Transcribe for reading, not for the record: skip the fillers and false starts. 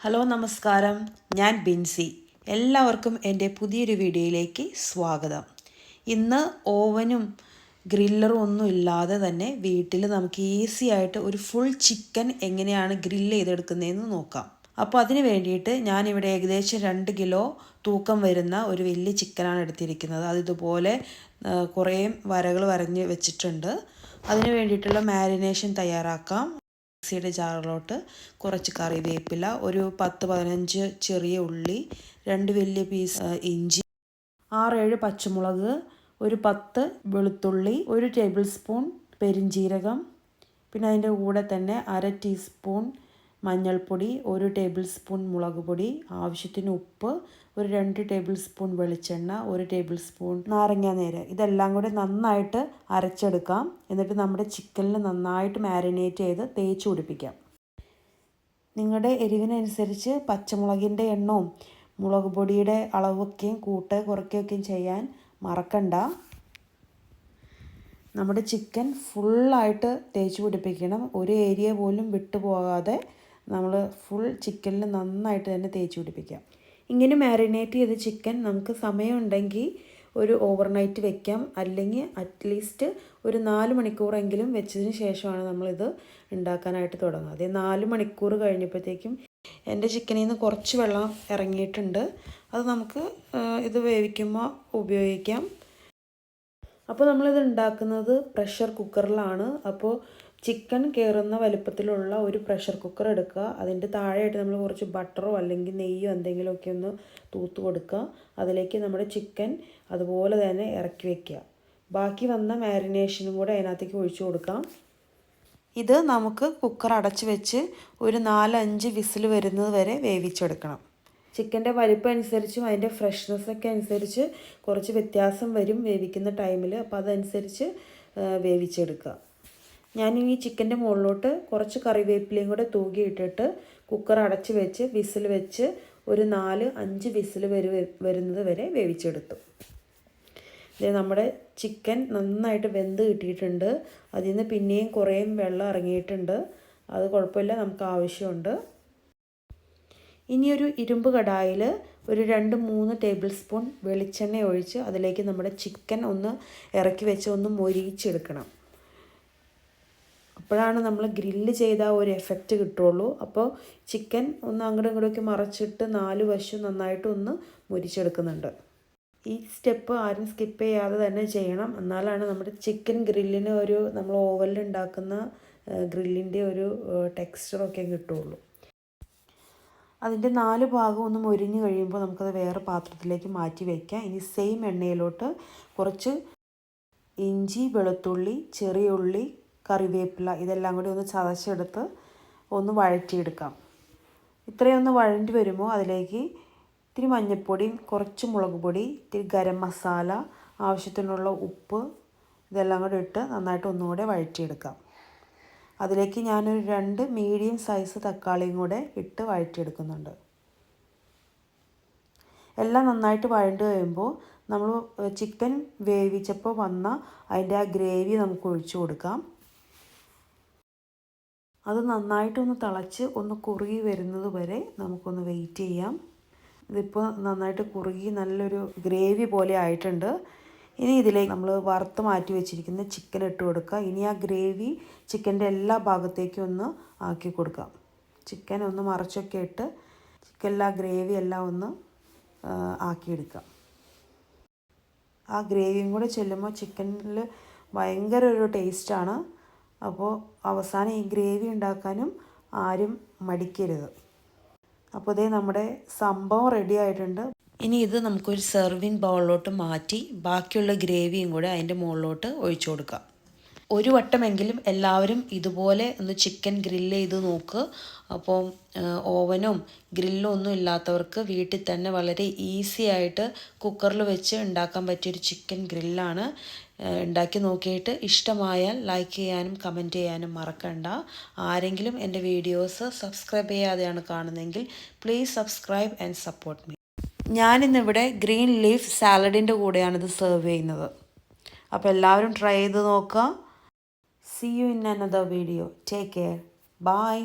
Hello നമസ്കാരം, ഞാൻ ബിൻസി. എല്ലാവർക്കും എൻ്റെ പുതിയൊരു വീഡിയോയിലേക്ക് സ്വാഗതം. ഇന്ന് ഓവനും ഗ്രില്ലറും ഒന്നും ഇല്ലാതെ തന്നെ വീട്ടിൽ നമുക്ക് ഈസി ആയിട്ട് ഒരു ഫുൾ ചിക്കൻ എങ്ങനെയാണ് ഗ്രില്ല് ചെയ്തെടുക്കുന്നതെന്ന് നോക്കാം. അപ്പോൾ അതിന് വേണ്ടിയിട്ട് ഞാനിവിടെ ഏകദേശം 2 കിലോ തൂക്കം വരുന്ന ഒരു വലിയ ചിക്കനാണ് എടുത്തിരിക്കുന്നത്. അത് ഇതുപോലെ കുറേ വരകൾ വരഞ്ഞ് വെച്ചിട്ടുണ്ട്. അതിന് വേണ്ടിയിട്ടുള്ള മാരിനേഷൻ തയ്യാറാക്കാം. മിക്സിയുടെ ജാറിലോട്ട് കുറച്ച് കറിവേപ്പില, ഒരു 10-15 ചെറിയ ഉള്ളി, 2 വലിയ പീസ് ഇഞ്ചി, 6-7 പച്ചമുളക്, ഒരു 10 വെളുത്തുള്ളി, 1 ടേബിൾ സ്പൂൺ പെരിഞ്ജീരകം, പിന്നെ അതിൻ്റെ കൂടെ തന്നെ 1/2 ടീസ്പൂൺ മഞ്ഞൾപ്പൊടി, 1 ടേബിൾ സ്പൂൺ മുളക് പൊടി, ആവശ്യത്തിന് ഉപ്പ്, ഒരു 2 ടേബിൾ സ്പൂൺ വെളിച്ചെണ്ണ, 1 ടേബിൾ സ്പൂൺ നാരങ്ങാനീര്. ഇതെല്ലാം കൂടി നന്നായിട്ട് അരച്ചെടുക്കാം. എന്നിട്ട് നമ്മുടെ ചിക്കനിൽ നന്നായിട്ട് മാരിനേറ്റ് ചെയ്ത് തേച്ച് പിടിപ്പിക്കാം. നിങ്ങളുടെ എരിവിനനുസരിച്ച് പച്ചമുളകിൻ്റെ എണ്ണവും മുളക് പൊടിയുടെ അളവൊക്കെയും കുറയ്ക്കുകയൊക്കെയും ചെയ്യാൻ മറക്കണ്ട. നമ്മുടെ ചിക്കൻ ഫുള്ളായിട്ട് തേച്ച് പിടിപ്പിക്കണം. ഒരു ഏരിയ പോലും വിട്ടു പോകാതെ നമ്മൾ ഫുൾ ചിക്കനിൽ നന്നായിട്ട് തന്നെ തേച്ച് പിടിപ്പിക്കാം. ഇങ്ങനെ മാരിനേറ്റ് ചെയ്ത ചിക്കൻ നമുക്ക് സമയമുണ്ടെങ്കിൽ ഒരു ഓവർനൈറ്റ് വെക്കാം, അല്ലെങ്കിൽ അറ്റ്ലീസ്റ്റ് ഒരു 4 മണിക്കൂറെങ്കിലും വെച്ചതിന് ശേഷമാണ് നമ്മളിത് ഉണ്ടാക്കാനായിട്ട് തുടങ്ങുക. അതേ 4 മണിക്കൂർ കഴിഞ്ഞപ്പോഴത്തേക്കും എൻ്റെ ചിക്കനിൽ നിന്ന് കുറച്ച് വെള്ളം ഇറങ്ങിയിട്ടുണ്ട്. അത് നമുക്ക് ഇത് വേവിക്കുമ്പോൾ ഉപയോഗിക്കാം. അപ്പോൾ നമ്മളിത് ഉണ്ടാക്കുന്നത് പ്രഷർ കുക്കറിലാണ്. അപ്പോൾ ചിക്കൻ കയറുന്ന വലുപ്പത്തിലുള്ള ഒരു പ്രഷർ കുക്കർ എടുക്കുക. അതിൻ്റെ താഴെയായിട്ട് നമ്മൾ കുറച്ച് ബട്ടറോ അല്ലെങ്കിൽ നെയ്യോ എന്തെങ്കിലുമൊക്കെ ഒന്ന് തൂത്ത് കൊടുക്കുക. അതിലേക്ക് നമ്മുടെ ചിക്കൻ അതുപോലെ തന്നെ ഇറക്കി വയ്ക്കുക. ബാക്കി വന്ന മാരിനേഷനും കൂടെ അതിനകത്തേക്ക് ഒഴിച്ചു കൊടുക്കാം. ഇത് നമുക്ക് കുക്കർ അടച്ച് വെച്ച് ഒരു 4-5 വിസിൽ വരുന്നത് വരെ വേവിച്ചെടുക്കണം. ചിക്കൻ്റെ വലിപ്പം അനുസരിച്ചും അതിൻ്റെ ഫ്രഷ്നെസ്സൊക്കെ അനുസരിച്ച് കുറച്ച് വ്യത്യാസം വരും വേവിക്കുന്ന ടൈമിൽ. അപ്പോൾ അതനുസരിച്ച് വേവിച്ചെടുക്കുക. ഞാൻ ഈ ചിക്കൻ്റെ മുകളിലോട്ട് കുറച്ച് കറിവേപ്പിലയും കൂടെ തൂകിയിട്ടിട്ട് കുക്കർ അടച്ച് വെച്ച് വിസിൽ വെച്ച് ഒരു 4-5 വിസിൽ വരുന്നത് വരെ വേവിച്ചെടുത്തു. ഇത് നമ്മുടെ ചിക്കൻ നന്നായിട്ട് വെന്ത് കിട്ടിയിട്ടുണ്ട്. അതിൽ നിന്ന് പിന്നെയും കുറേ വെള്ളം ഇറങ്ങിയിട്ടുണ്ട്. അത് കുഴപ്പമില്ല, നമുക്ക് ആവശ്യമുണ്ട്. ഇനിയൊരു ഇരുമ്പ് കടായിൽ ഒരു 2-3 ടേബിൾ സ്പൂൺ വെളിച്ചെണ്ണ ഒഴിച്ച് അതിലേക്ക് നമ്മുടെ ചിക്കൻ ഒന്ന് ഇറക്കി വെച്ച് ഒന്ന് മൊരിയിച്ചെടുക്കണം. അപ്പോഴാണ് നമ്മൾ ഗ്രില്ല് ചെയ്ത ഒരു എഫക്റ്റ് കിട്ടുള്ളൂ. അപ്പോൾ ചിക്കൻ ഒന്ന് അങ്ങോട്ടും ഇങ്ങോട്ടൊക്കെ മറച്ചിട്ട് 4 വശം നന്നായിട്ട് ഒന്ന് മൊരിച്ചെടുക്കുന്നുണ്ട്. ഈ സ്റ്റെപ്പ് ആരും സ്കിപ്പ് ചെയ്യാതെ തന്നെ ചെയ്യണം. എന്നാലാണ് നമ്മുടെ ചിക്കൻ ഗ്രില്ലിന് നമ്മൾ ഓവനിൽ ഉണ്ടാക്കുന്ന ഗ്രില്ലിൻ്റെ ഒരു ടെക്സ്ചറൊക്കെ കിട്ടുള്ളൂ. അതിൻ്റെ 4 ഭാഗം ഒന്ന് മൊരിഞ്ഞ് കഴിയുമ്പോൾ നമുക്കത് വേറെ പാത്രത്തിലേക്ക് മാറ്റി വയ്ക്കാം. ഇനി സെയിം എണ്ണയിലോട്ട് കുറച്ച് ഇഞ്ചി, വെളുത്തുള്ളി, ചെറിയ ഉള്ളി, കറിവേപ്പില ഇതെല്ലാം കൂടി ഒന്ന് ചതച്ചെടുത്ത് ഒന്ന് വഴറ്റിയെടുക്കാം. ഇത്രയൊന്ന് വഴണ്ടി വരുമ്പോൾ അതിലേക്ക് ഇത്തിരി മഞ്ഞൾപ്പൊടിയും കുറച്ച് മുളക് പൊടി, ഇത്തിരി ഗരം മസാല, ആവശ്യത്തിനുള്ള ഉപ്പ് ഇതെല്ലാം കൂടി ഇട്ട് നന്നായിട്ട് ഒന്നുകൂടെ വഴറ്റിയെടുക്കാം. അതിലേക്ക് ഞാനൊരു 2 മീഡിയം സൈസ് തക്കാളിയും കൂടെ ഇട്ട് വഴറ്റിയെടുക്കുന്നുണ്ട്. എല്ലാം നന്നായിട്ട് വഴണ്ട് കഴിയുമ്പോൾ നമ്മൾ ചിക്കൻ വേവിച്ചപ്പോൾ വന്ന അതിൻ്റെ ആ ഗ്രേവി നമുക്ക് ഒഴിച്ചു കൊടുക്കാം. അത് നന്നായിട്ടൊന്ന് തിളച്ച് ഒന്ന് കുറുകി വരുന്നത് വരെ നമുക്കൊന്ന് വെയിറ്റ് ചെയ്യാം. ഇതിപ്പോൾ നന്നായിട്ട് കുറുകി നല്ലൊരു ഗ്രേവി പോലെ ആയിട്ടുണ്ട്. ഇനി ഇതിലേക്ക് നമ്മൾ വറുത്ത് മാറ്റി വെച്ചിരിക്കുന്ന ചിക്കൻ ഇട്ട് കൊടുക്കുക. ഇനി ആ ഗ്രേവി ചിക്കൻ്റെ എല്ലാ ഭാഗത്തേക്കും ഒന്ന് ആക്കി കൊടുക്കാം. ചിക്കൻ ഒന്ന് മറച്ചൊക്കെ ഇട്ട് ചിക്കനിലെ ആ ഗ്രേവി എല്ലാം ഒന്ന് ആക്കിയെടുക്കാം. ആ ഗ്രേവിയും കൂടെ ചെല്ലുമ്പോൾ ചിക്കനിൽ ഭയങ്കര ഒരു ടേസ്റ്റാണ്. അപ്പോൾ അവസാനം ഈ ഗ്രേവി ഉണ്ടാക്കാനും ആരും മടിക്കരുത്. അപ്പോൾ ഇതേ നമ്മുടെ സംഭവം റെഡി ആയിട്ടുണ്ട്. ഇനി ഇത് നമുക്കൊരു സെർവിങ് ബൗളിലോട്ട് മാറ്റി ബാക്കിയുള്ള ഗ്രേവിയും കൂടെ അതിൻ്റെ മുകളിലോട്ട് ഒഴിച്ചു കൊടുക്കാം. ഒരു വട്ടമെങ്കിലും എല്ലാവരും ഇതുപോലെ ഒന്ന് ചിക്കൻ ഗ്രില്ല് ചെയ്ത് നോക്കുക. അപ്പോൾ ഓവനും ഗ്രില്ലും ഒന്നും ഇല്ലാത്തവർക്ക് വീട്ടിൽ തന്നെ വളരെ ഈസി ആയിട്ട് കുക്കറിൽ വെച്ച് ഉണ്ടാക്കാൻ പറ്റിയൊരു ചിക്കൻ ഗ്രില്ലാണ്. ഉണ്ടാക്കി നോക്കിയിട്ട് ഇഷ്ടമായാൽ ലൈക്ക് ചെയ്യാനും കമൻറ്റ് ചെയ്യാനും മറക്കണ്ട. ആരെങ്കിലും എൻ്റെ വീഡിയോസ് സബ്സ്ക്രൈബ് ചെയ്യാതെയാണ് കാണുന്നതെങ്കിൽ please subscribe and support me. ഞാനിന്നിവിടെ ഗ്രീൻ ലീഫ് സാലഡിൻ്റെ കൂടെയാണിത് സെർവ് ചെയ്യുന്നത്. അപ്പോൾ എല്ലാവരും ട്രൈ ചെയ്ത് നോക്കുക. See you in another video. Take care. Bye.